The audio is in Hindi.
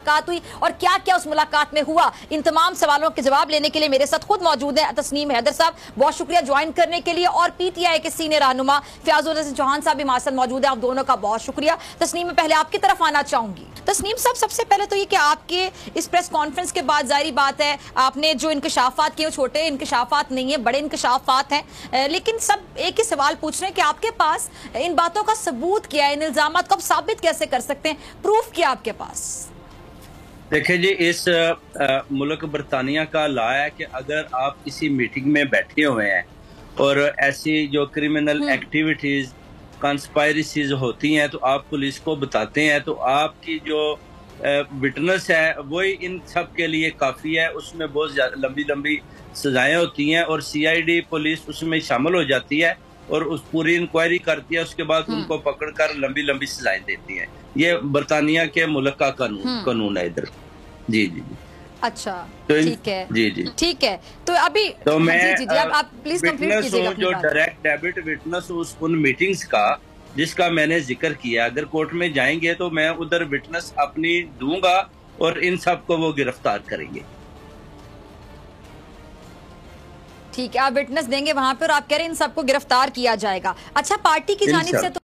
मुलाकात हुई और क्या क्या उस मुलाकात में हुआ, इन तमाम सवालों के जवाब लेने के लिए मेरे साथ खुद मौजूद है तस्नीम हैदर साहब। बहुत शुक्रिया ज्वाइन करने के लिए। और पीटीआई के सीनियर रहनुमा फयाजुल हसन चौहान साहब भी हमारे साथ मौजूद है। आप दोनों का बहुत शुक्रिया। तस्नीम, मैं पहले आपकी तरफ आना चाहूंगी। तस्नीम साहब, सबसे पहले तो ये कि आपके इस प्रेस कॉन्फ्रेंस के बाद जाहिर बात है आपने जो इंकशाफात किए, छोटे इंकशाफात नहीं है, बड़े इंकशाफात हैं, लेकिन सब एक ही सवाल पूछ रहे हैं कि आपके पास इन बातों का सबूत क्या है, इन इल्जामात को आप साबित कैसे कर सकते हैं, प्रूफ क्या आपके पास? देखिए जी, इस मुल्क बरतानिया का लॉ है कि अगर आप किसी मीटिंग में बैठे हुए हैं और ऐसी जो क्रिमिनल एक्टिविटीज कंस्पायरेसीज होती हैं तो आप पुलिस को बताते हैं तो आपकी जो विटनेस है वही इन सब के लिए काफ़ी है। उसमें बहुत लंबी लंबी सजाएं होती हैं और सीआईडी पुलिस उसमें शामिल हो जाती है और उस पूरी इंक्वायरी करती है। उसके बाद उनको पकड़कर लंबी लंबी सजाएं देती हैं। ये बरतानिया के मुल्क का कानून है इधर। जी जी जी। अच्छा, तो ठीक है जी जी ठीक है। तो अभी तो मैं जी जी आप प्लीज कंप्लीट कीजिएगा अपनी जो बात। डायरेक्ट डेबिट विटनेस उन मीटिंग्स का जिसका मैंने जिक्र किया, अगर कोर्ट में जाएंगे तो मैं उधर विटनेस अपनी दूंगा और इन सब को वो गिरफ्तार करेंगे। ठीक है, आप विटनेस देंगे वहां पर और आप कह रहे हैं इन सबको गिरफ्तार किया जाएगा। अच्छा, पार्टी की जानिब से तो